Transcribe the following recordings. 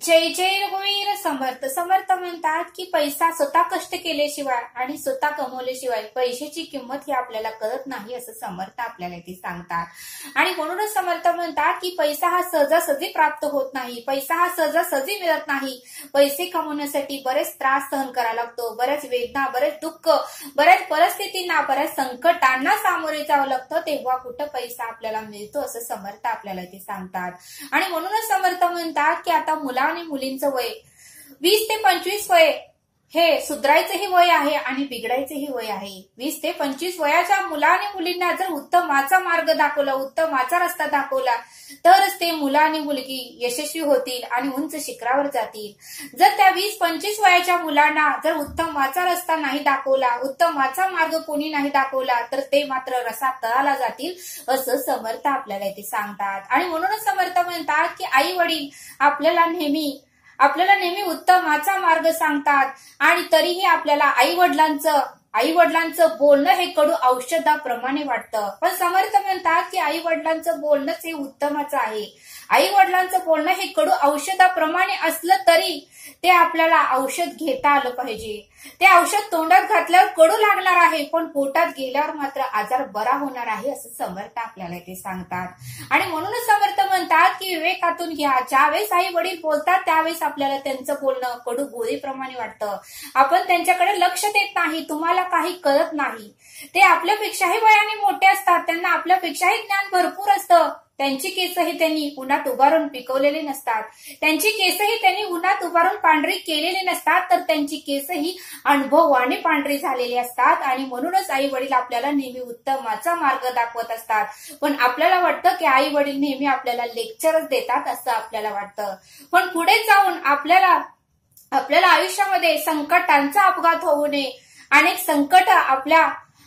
जय जय रघुवीर समर्थ. समर्थ म्हणतात की पैसा स्वतः कष्ट केल्याशिवाय आणि स्वतः कमवल्याशिवाय पैशाची किंमत ही आपल्याला कळत नाही, असं समर्थ आपल्याला ते सांगतात. आणि म्हणूनच समर्थ म्हणतात की पैसा हा सहजासहजी प्राप्त होत नाही, पैसा हा सहजासहजी मिळत नाही. पैसे कमवण्यासाठी बरेच त्रास सहन करावा लागतो, बऱ्याच वेदना, बरेच दुःख, बऱ्याच परिस्थितींना, बऱ्याच संकटांना सामोरे जावं लागतं, तेव्हा कुठं पैसा आपल्याला मिळतो, असं समर्थ आपल्याला ते सांगतात. आणि म्हणूनच समर्थ म्हणतात की आता मुला आणि मुलींचं वय 20 ते 25 वय हे सुधारायचंही वय आहे आणि बिघडायचंही वय आहे. 20 ते 25 वयाच्या मुला आणि मुलींना जर उत्तमाचा मार्ग दाखवला, उत्तमाचा रस्ता दाखवला, तरच ते मुलं आणि मुलगी यशस्वी होतील आणि उंच शिखरावर जातील. जर त्या 20-25 वयाच्या मुलांना जर उत्तमाचा रस्ता नाही दाखवला, उत्तमाचा मार्ग कोणी नाही दाखवला, तर ते मात्र रसात तळाला जातील, असं समर्थ आपल्याला इथे सांगतात. आणि म्हणूनच समर्थ म्हणतात की आई वडील आपल्याला नेहमी उत्तमाचा मार्ग सांगतात आणि तरीही आपल्याला आई वडिलांचं बोलणं हे कडू औषधाप्रमाणे वाटतं. पण समर्थ म्हणतात की आई वडिलांचं बोलणंच हे उत्तमाचं आहे. आई वडिलांचं बोलणं हे कडू औषधाप्रमाणे असलं तरी ते आपल्याला औषध घेता आलं पाहिजे. ते औषध तोंडात घातल्यावर कडू लागणार आहे, पण पोटात गेल्यावर मात्र आजार बरा होणार आहे, असं समर्थ आपल्याला ते सांगतात. आणि म्हणूनच समर्थ म्हणतात की विवेकातून घ्या. ज्यावेळेस आई वडील बोलतात त्यावेळेस आपल्याला त्यांचं बोलणं कडू गोळीप्रमाणे वाटतं. आपण त्यांच्याकडे लक्ष देत नाही, तुम्हाला काही कळत नाही. ते आपल्यापेक्षाही वयाने मोठे असतात, त्यांना आपल्यापेक्षाही ज्ञान भरपूर असतं. त्यांची केसही त्यांनी उन्हात उभारून पिकवलेली नसतात, त्यांची केसही त्यांनी उन्हात उभारून पांढरी केलेली नसतात, तर त्यांची केसही अनुभवाने पांढरी झालेली असतात. आणि म्हणूनच आई वडील आपल्याला नेहमी उत्तमाचा मार्ग दाखवत असतात. पण आपल्याला वाटतं की आई वडील नेहमी आपल्याला लेक्चरच देतात, असं आपल्याला वाटतं. पण पुढे जाऊन आपल्याला आयुष्यामध्ये संकटांचा अपघात होऊ नये, अनेक संकट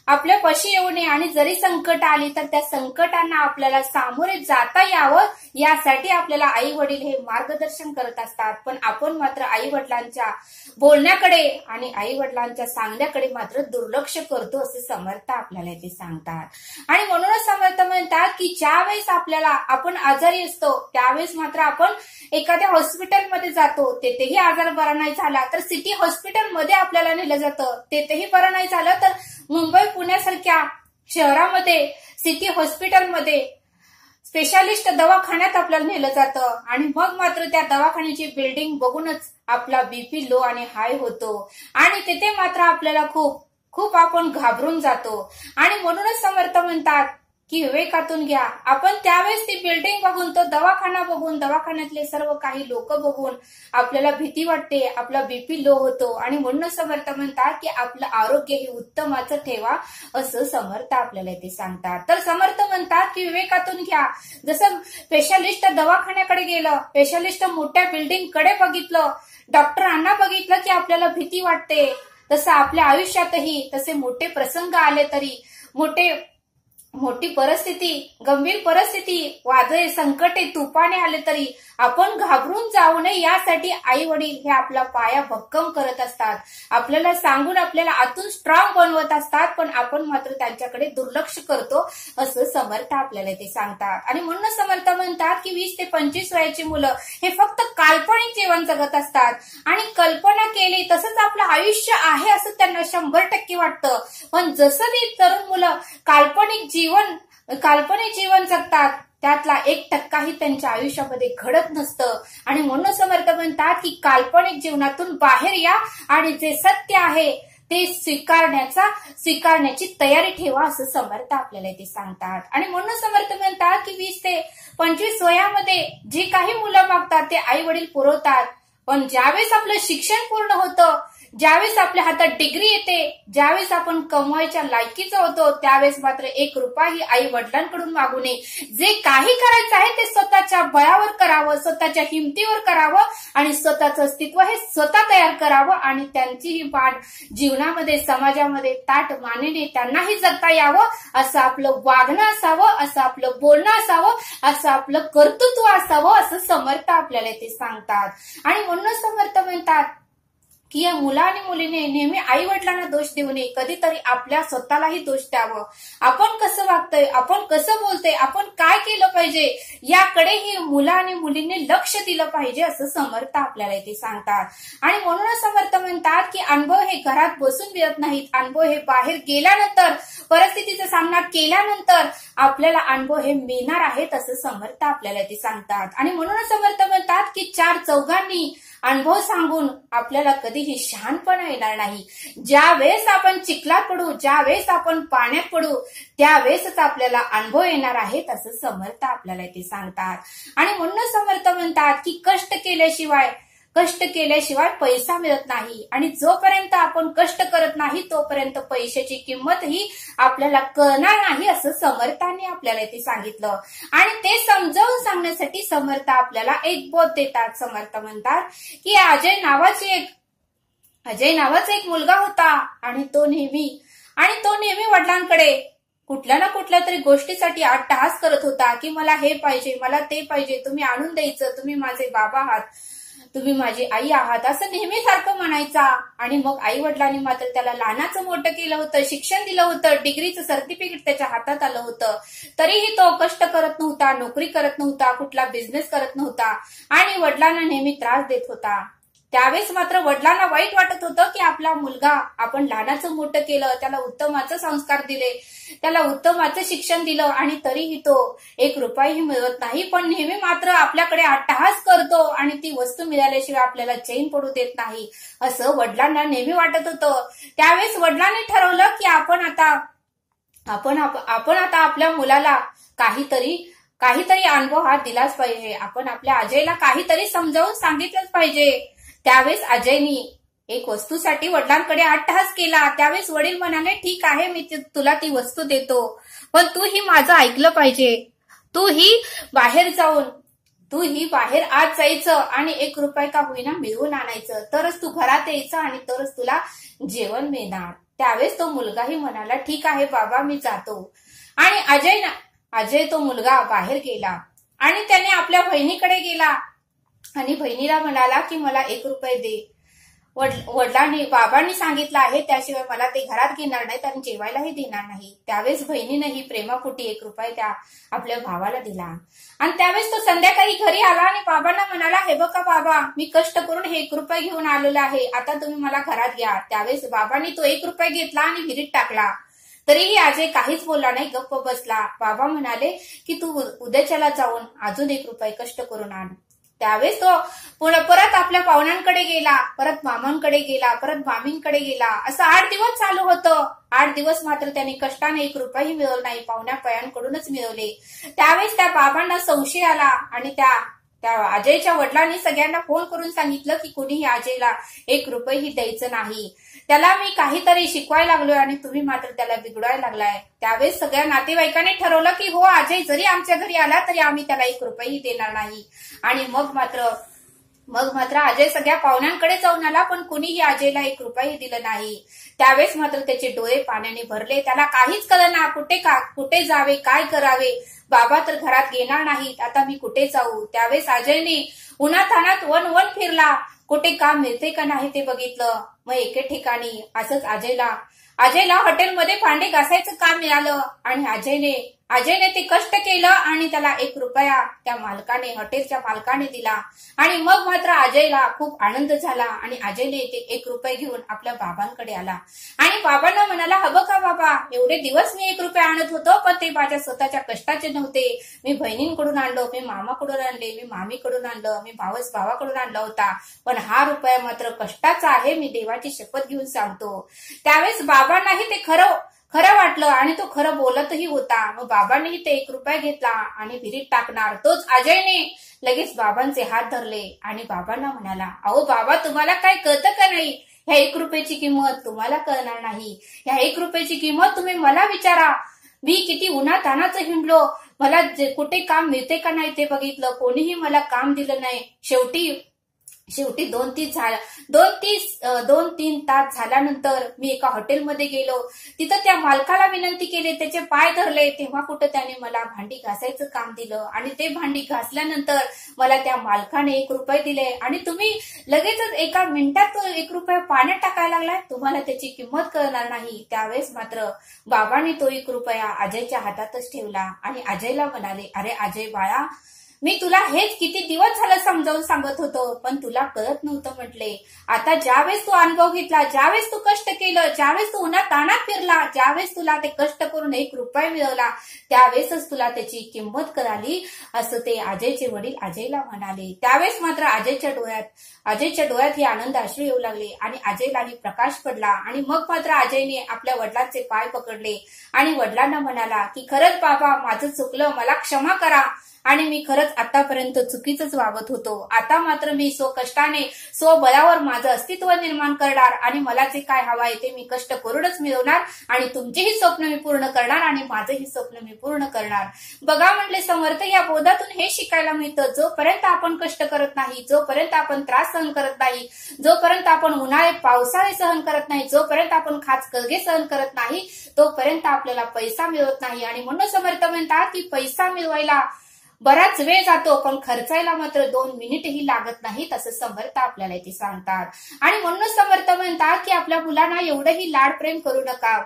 आपल्या पाशी येऊ नये आणि जरी संकट आली तर त्या संकटांना आपल्याला सामोरे जाता यावं, यासाठी आपल्याला आई वडील हे मार्गदर्शन करत असतात. पण आपण मात्र आई वडिलांच्या बोलण्याकडे आणि आई वडिलांच्या सांगण्याकडे मात्र दुर्लक्ष करतो, असे समर्थ आपल्याला ते सांगतात. आणि म्हणूनच समर्थ म्हणतात की ज्यावेळेस आपण आजारी असतो त्यावेळेस मात्र आपण एखाद्या हॉस्पिटलमध्ये जातो, तेथेही आजार बरा नाही झाला तर सिटी हॉस्पिटलमध्ये आपल्याला नेलं जातं, तेथेही बरं नाही झालं तर मुंबई पुण्यासारख्या शहरामध्ये सिटी हॉस्पिटलमध्ये स्पेशालिस्ट दवाखान्यात आपल्याला नेलं जातं. आणि मग मात्र त्या दवाखान्याची बिल्डिंग बघूनच आपला बीपी लो आणि हाय होतो आणि तिथे मात्र आपल्याला खूप आपण घाबरून जातो. आणि म्हणूनच समर्थ म्हणतात की विवेकातून घ्या. आपण त्यावेळेस ती बिल्डिंग बघून, तो दवाखाना बघून, दवाखान्यातले सर्व काही लोक बघून आपल्याला भीती वाटते, आपला बीपी लो होतो. आणि म्हणूनच समर्थ म्हणतात की आपलं आरोग्य हे उत्तमाचं ठेवा, असं समर्थ आपल्याला ते सांगतात. तर समर्थ म्हणतात की विवेकातून घ्या. जसं स्पेशालिस्ट दवाखान्याकडे गेलं, स्पेशालिस्ट मोठ्या बिल्डिंग कडे बघितलं, डॉक्टरांना बघितलं की आपल्याला भीती वाटते, तसं आपल्या आयुष्यातही तसे मोठे प्रसंग आले तरी, मोठी परिस्थिती, गंभीर परिस्थिती, वादळे, संकटे, तुफाने आले तरी आपण घाबरून जाऊ नये, यासाठी आई वडील हे आपला पाया भक्कम करत असतात. आपल्याला सांगून आपल्याला आतून स्ट्रॉंग बनवत असतात, पण आपण मात्र त्यांच्याकडे दुर्लक्ष करतो, असं समर्थ आपल्याला ते सांगतात. आणि म्हणून समर्थ म्हणतात की 20 ते 25 वयाची मुलं हे फक्त काल्पनिक जीवन जगत असतात आणि कल्पना केली तसंच आपलं आयुष्य आहे असं त्यांना 100% वाटतं. पण जसं ती तरुण मुलं काल्पनिक जीवन जगतात, त्यातला 1% त्यांच्या आयुष्यामध्ये घडत नसतं. आणि म्हणून समर्थ म्हणतात की काल्पनिक जीवनातून बाहेर या आणि जे सत्य आहे ते स्वीकारण्याची तयारी ठेवा, असं समर्थ आपल्याला ते सांगतात. आणि म्हणून समर्थ म्हणतात की 20 ते 25 वयामध्ये जे काही मुलं मागतात ते आई वडील पुरवतात. पण ज्यावेळेस आपलं शिक्षण पूर्ण होतं, ज्यावेळेस आपल्या हातात डिग्री येते, ज्यावेळेस आपण कमवायच्या लायकीचं होतो, त्यावेळेस मात्र 1 रुपयाही आई वडिलांकडून मागू नये. जे काही करायचं आहे ते स्वतःच्या बळावर करावं, स्वतःच्या हिमतीवर करावं आणि स्वतःचं अस्तित्व हे स्वतः तयार करावं. आणि त्यांचीही वाट जीवनामध्ये, समाजामध्ये ताट मानेने त्यांनाही जगता यावं, असं आपलं वागणं असावं, असं आपलं बोलणं असावं, असं आपलं कर्तृत्व असावं, असं समर्थ आपल्याला ते सांगतात. आणि म्हणून समर्थ म्हणतात की या मुला आणि मुलीने नेहमी आई वडिलांना दोष देऊ नये, कधीतरी आपल्या स्वतःलाही दोष द्यावं. आपण कसं वागतोय, आपण कसं बोलतोय, आपण काय केलं पाहिजे याकडेही मुला आणि मुलींनी लक्ष दिलं पाहिजे असं समर्थ आपल्याला इथे सांगतात. आणि म्हणूनच समर्थ म्हणतात की अनुभव हे घरात बसून मिळत नाहीत, अनुभव हे बाहेर गेल्यानंतर, परिस्थितीचा सामना केल्यानंतर आपल्याला अनुभव हे मिळणार आहेत असं समर्थ आपल्याला इथे सांगतात. आणि म्हणूनच समर्थ म्हणतात की चार चौघांनी अनुभव सांगून आपल्याला कधीही शहाणपणा येणार नाही. ज्या वेळेस आपण चिखलात पडू, ज्या वेळेस आपण पाण्यात पडू, त्यावेळेसच आपल्याला अनुभव येणार आहेत असं समर्थ आपल्याला इथे सांगतात. आणि म्हणूनच समर्थ म्हणतात की कष्ट केल्याशिवाय पैसा मिळत नाही. आणि जोपर्यंत आपण कष्ट करत नाही तोपर्यंत पैशाची किंमत ही आपल्याला कळणार नाही असं समर्थांनी आपल्याला इथे सांगितलं. आणि ते समजावून सांगण्यासाठी समर्थ आपल्याला एक बोध देतात. समर्थ म्हणतात की अजय नावाचा एक मुलगा होता आणि तो नेहमी वडिलांकडे कुठल्या ना कुठल्या तरी गोष्टीसाठी अट्टहास करत होता की मला हे पाहिजे, मला ते पाहिजे, तुम्ही आणून द्यायचं, तुम्ही माझे बाबा आहात, तुम्ही माझी आई आहात, असं नेहमी सारखं म्हणायचा. आणि मग आई वडिलांनी मात्र त्याला लहानाचं मोठं केलं होतं, शिक्षण दिलं होतं, डिग्रीचं सर्टिफिकेट त्याच्या हातात आलं होतं, तरीही तो कष्ट करत नव्हता, नोकरी करत नव्हता, कुठला बिझनेस करत नव्हता आणि वडिलांना नेहमी त्रास देत होता. त्यावेळेस मात्र वडिलांना वाईट वाटत होतं की आपला मुलगा, आपण लहानाचं मोठं केलं, त्याला उत्तमाचे संस्कार दिले, त्याला उत्तमाचं शिक्षण दिलं आणि तरीही तो एक रुपयाही मिळत नाही, पण नेहमी मात्र आपल्याकडे अट्टहास करतो आणि ती वस्तू मिळाल्याशिवाय आपल्याला चैन पडू देत नाही असं वडिलांना नेहमी वाटत होतं. त्यावेळेस वडिलांनी ठरवलं की आपण आता आपल्या मुलाला काहीतरी अनुभव हा दिलाच पाहिजे, आपण आपल्या अजयला काहीतरी समजावून सांगितलंच पाहिजे. त्यावेळेस अजयनी एक वस्तूसाठी वडिलांकडे अट्टहास केला. त्यावेळेस वडील म्हणाले, ठीक आहे, मी तुला ती वस्तू देतो, पण तू ही माझं ऐकलं पाहिजे, तू ही बाहेर आज जायचं आणि 1 रुपया का होईना मिळवून आणायचं, तरच तू घरात यायचं आणि तरच तुला जेवण मिळणार. त्यावेळेस तो मुलगाही म्हणाला, ठीक आहे बाबा, मी जातो. आणि अजय तो मुलगा बाहेर गेला आणि त्याने आपल्या बहिणीकडे गेला आणि बहिणीला म्हणाला की मला 1 रुपया दे. बाबांनी सांगितलं आहे त्याशिवाय मला ते घरात घेणार नाहीत आणि जेवायलाही देणार नाही. त्यावेळेस बहिणीनेही प्रेमापोटी 1 रुपया त्या आपल्या भावाला दिला. आणि त्यावेळेस तो संध्याकाळी घरी आला आणि बाबांना म्हणाला, हे बघा बाबा, मी कष्ट करून हे 1 रुपया घेऊन आलेला आहे, आता तुम्ही मला घरात घ्या. त्यावेळेस बाबांनी तो 1 रुपया घेतला आणि विहिरीत टाकला. तरीही अजय काहीच बोलला नाही, गप्प बसला. बाबा म्हणाले की तू उद्याच्याला जाऊन अजून 1 रुपया कष्ट करून आण. त्यावेळेस तो परत आपल्या पाहुण्यांकडे गेला, परत मामांकडे गेला, परत मामींकडे गेला. असं 8 दिवस चालू होतं. 8 दिवस मात्र त्याने कष्टाने 1 रुपयाही मिळवला नाही, पाहुण्या पयांकडूनच मिळवले. त्यावेळेस त्या बाबांना संशय आला आणि त्या अजयच्या वडिलांनी सगळ्यांना फोन करून सांगितलं की कोणीही अजयला 1 रुपयाही द्यायचं नाही, त्याला मी काहीतरी शिकवायला लागलोय आणि तुम्ही मात्र त्याला बिघडवायला लागलाय. त्यावेळेस सगळ्या नातेवाईकांनी ठरवलं की हो, अजय जरी आमच्या घरी आला तरी आम्ही त्याला 1 रुपयाही देणार नाही. आणि मग मात्र अजय सगळ्या पाहुण्यांकडे जाऊन आला, पण कुणीही अजयला 1 रुपयाही दिलं नाही. त्यावेळेस मात्र त्याचे डोळे पाण्याने भरले. त्याला काहीच कळेना, कुठे जावे, काय करावे. बाबा तर घरात घेणार नाहीत, आता मी कुठे जाऊ. त्यावेळेस अजयने उन्हातान्हात वन फिरला, कुठे काम मिळते का नाही ते बघितलं. मग एके ठिकाणी असंच अजयला हॉटेलमध्ये भांडे घासायचं काम मिळालं आणि अजयने ते कष्ट केलं आणि त्याला 1 रुपया त्या हॉटेलच्या मालकाने दिला. आणि मग मात्र अजयला खूप आनंद झाला आणि अजयने ते 1 रुपया घेऊन आपल्या बाबांकडे आला आणि बाबांना म्हणाला, हवं का बाबा, एवढे दिवस मी 1 रुपया आणत होतो, पण ते माझ्या स्वतःच्या कष्टाचे नव्हते. मी बहिणींकडून आणलो, मी मामाकडून आणले, मी मामीकडून आणलं, मी भावाकडून आणला होता, पण हा रुपया मात्र कष्टाचा आहे, मी देवाची शपथ घेऊन सांगतो. त्यावेळेस बाबांनाही ते खरं वाटलं आणि तो खरं बोलतही होता. मग बाबांनीही ते 1 रुपया घेतला आणि विहिरीत टाकणार. तोच अजयने लगेच बाबांचे हात धरले आणि बाबांना म्हणाला, अहो बाबा, तुम्हाला काय कळतं का नाही, ह्या 1 रुपयाची किंमत तुम्हाला कळणार नाही. ह्या 1 रुपयाची किंमत तुम्ही मला विचारा. मी किती उन्हातान्हाचं हिंडलो, मला कुठे काम मिळते का नाही ते बघितलं, कोणीही मला काम दिलं नाही. शेवटी शेवटी 2-3 तास झाल्यानंतर मी एका हॉटेलमध्ये गेलो. तिथं त्या मालकाला विनंती केली, त्याचे पाय धरले. तेव्हा कुठं त्याने मला भांडी घासायचं काम दिलं आणि ते भांडी घासल्यानंतर मला त्या मालकाने 1 रुपये दिले. आणि तुम्ही लगेचच एका मिनिटात तो 1 रुपया पाण्यात टाकायला लागलाय, तुम्हाला त्याची किंमत कळणार नाही. त्यावेळेस मात्र बाबांनी तो 1 रुपया अजयच्या हातातच ठेवला आणि अजयला म्हणाले, अरे अजय बाळा, मी तुला हेच किती दिवस झालं समजावून सांगत होतो, पण तुला कळत नव्हतं म्हटले. आता ज्यावेळेस तू अनुभव घेतला, ज्यावेळेस तू कष्ट केलं, ज्यावेळेस तू उन्हात तानात फिरला, ज्यावेळेस तुला ते कष्ट करून 1 रुपया मिळवला, त्यावेळेसच तुला त्याची किंमत कळाली, असं ते अजयचे वडील अजयला म्हणाले. त्यावेळेस मात्र अजयच्या डोळ्यात हे आनंद अश्रू येऊ लागले आणि अजयलाही प्रकाश पडला. आणि मग मात्र अजयने आपल्या वडिलांचे पाय पकडले आणि वडिलांना म्हणाला की खरंच बाबा, माझं चुकलं, मला क्षमा करा आणि मी खरंच आतापर्यंत चुकीचंच वागत होतो. आता मात्र मी स्वकष्टाने स्वबळावर माझं अस्तित्व निर्माण करणार आणि मला जे काय हवं आहे ते मी कष्ट करूनच मिळवणार आणि तुमचेही स्वप्न मी पूर्ण करणार आणि माझंही स्वप्न मी पूर्ण करणार. बघा म्हटले समर्थ, या बोधातून हे शिकायला मिळतं, जोपर्यंत आपण कष्ट करत नाही, जोपर्यंत आपण त्रास सहन करत नाही, जोपर्यंत आपण उन्हाळे पावसाळे सहन करत नाही, जोपर्यंत आपण खास कलगे सहन करत नाही, तोपर्यंत आपल्याला पैसा मिळत नाही. आणि म्हणून समर्थ म्हणतात की पैसा मिळवायला बराच वेळ जातो, पण खर्चायला मात्र 2 मिनिटही लागत नाहीत, असं समर्थ आपल्याला इथे सांगतात. आणि म्हणून समर्थ म्हणतात की आपल्या मुलांना एवढंही लाड प्रेम करू नका.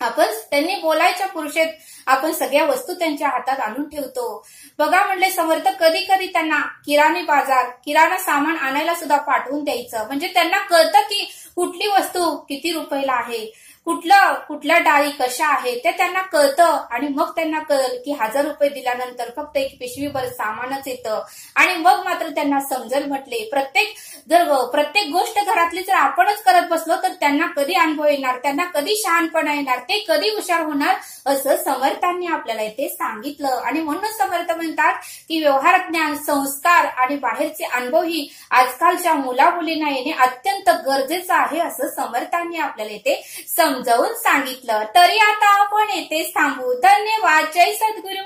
आपण त्यांनी बोलायच्या पुरुषेत आपण सगळ्या वस्तू त्यांच्या हातात आणून ठेवतो. बघा म्हणले समर्थ, कधी कधी त्यांना किराणा सामान आणायला सुद्धा पाठवून द्यायचं, म्हणजे त्यांना कळतं की कुठली वस्तू किती रुपयाला आहे, कुठल्या डाळी कशा आहेत ते त्यांना कळतं. आणि मग त्यांना कळलं की 1000 रुपये दिल्यानंतर फक्त 1 पिशवीभर सामानच येतं. आणि मग मात्र त्यांना समजल म्हटले, प्रत्येक गोष्ट घरातली जर आपणच करत बसलो तर त्यांना कधी अनुभव येणार, त्यांना कधी शहाणपणा येणार, ते कधी हुशार होणार, असं समर्थांनी आपल्याला इथे सांगितलं. आणि म्हणून समर्थ म्हणतात की व्यवहार ज्ञान, संस्कार आणि बाहेरचे अनुभव ही आजकालच्या मुलामुलींना येणे अत्यंत गरजेचं आहे, असं समर्थांनी आपल्याला इथे समजावून सांगितलं. तरी आता आपण येथेच थांबू. धन्यवाद. जय सद्गुरू.